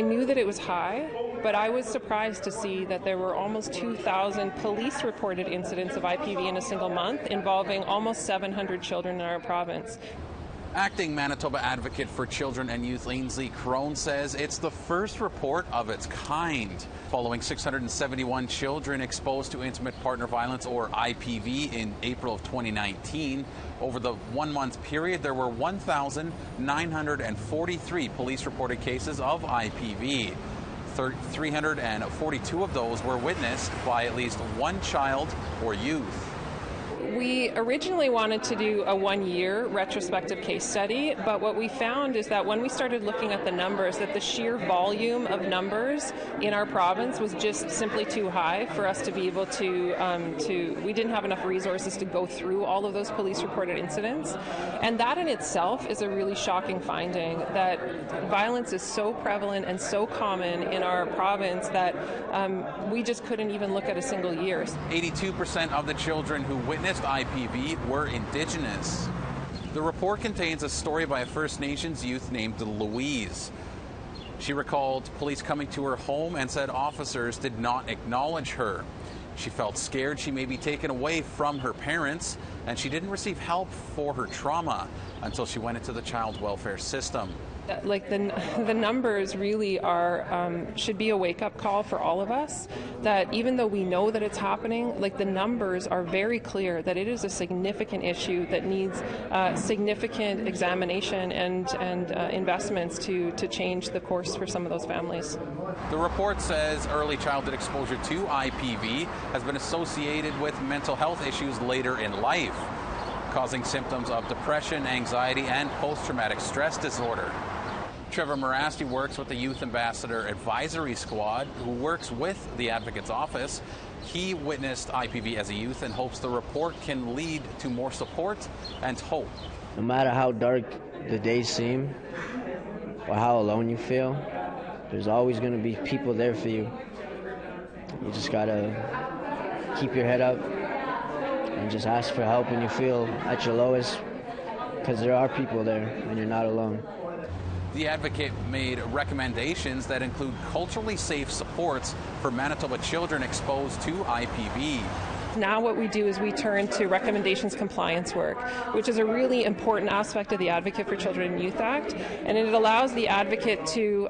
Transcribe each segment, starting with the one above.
I knew that it was high, but I was surprised to see that there were almost 2,000 police-reported incidents of IPV in a single month, involving almost 700 children in our province. Acting Manitoba Advocate for Children and Youth Ainsley Crone says it's the first report of its kind, following 671 children exposed to intimate partner violence, or IPV, in April of 2019. Over the 1 month period, there were 1,943 police-reported cases of IPV. 342 of those were witnessed by at least one child or youth. We originally wanted to do a 1-year retrospective case study, but what we found is that when we started looking at the numbers, that the sheer volume of numbers in our province was just simply too high for us to be able to we didn't have enough resources to go through all of those police-reported incidents. And that in itself is a really shocking finding, that violence is so prevalent and so common in our province that we just couldn't even look at a single year. 82% of the children who witnessed IPV were Indigenous. The report contains a story by a First Nations youth named Louise. She recalled police coming to her home and said officers did not acknowledge her. She felt scared she may be taken away from her parents, and she didn't receive help for her trauma until she went into the child welfare system. Like the numbers really are should be a wake-up call for all of us, that even though we know that it's happening, like the numbers are very clear that it is a significant issue that needs significant examination and investments to change the course for some of those families. The report says early childhood exposure to IPV has been associated with mental health issues later in life, causing symptoms of depression, anxiety, and post-traumatic stress disorder. Trevor Morasti works with the Youth Ambassador Advisory Squad, who works with the Advocate's office. He witnessed IPV as a youth and hopes the report can lead to more support and hope. No matter how dark the days seem or how alone you feel, there's always going to be people there for you. You just got to keep your head up and just ask for help when you feel at your lowest, because there are people there and you're not alone. The Advocate made recommendations that include culturally safe supports for Manitoba children exposed to IPV. Now what we do is we turn to recommendations compliance work, which is a really important aspect of the Advocate for Children and Youth Act, and it allows the Advocate to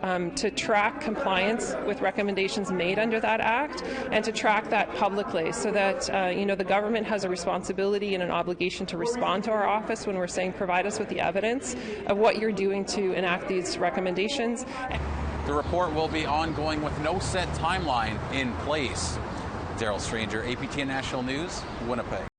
track compliance with recommendations made under that Act and to track that publicly, so that the government has a responsibility and an obligation to respond to our office when we're saying provide us with the evidence of what you're doing to enact these recommendations. The report will be ongoing with no set timeline in place. Daryl Stranger, APTN National News, Winnipeg.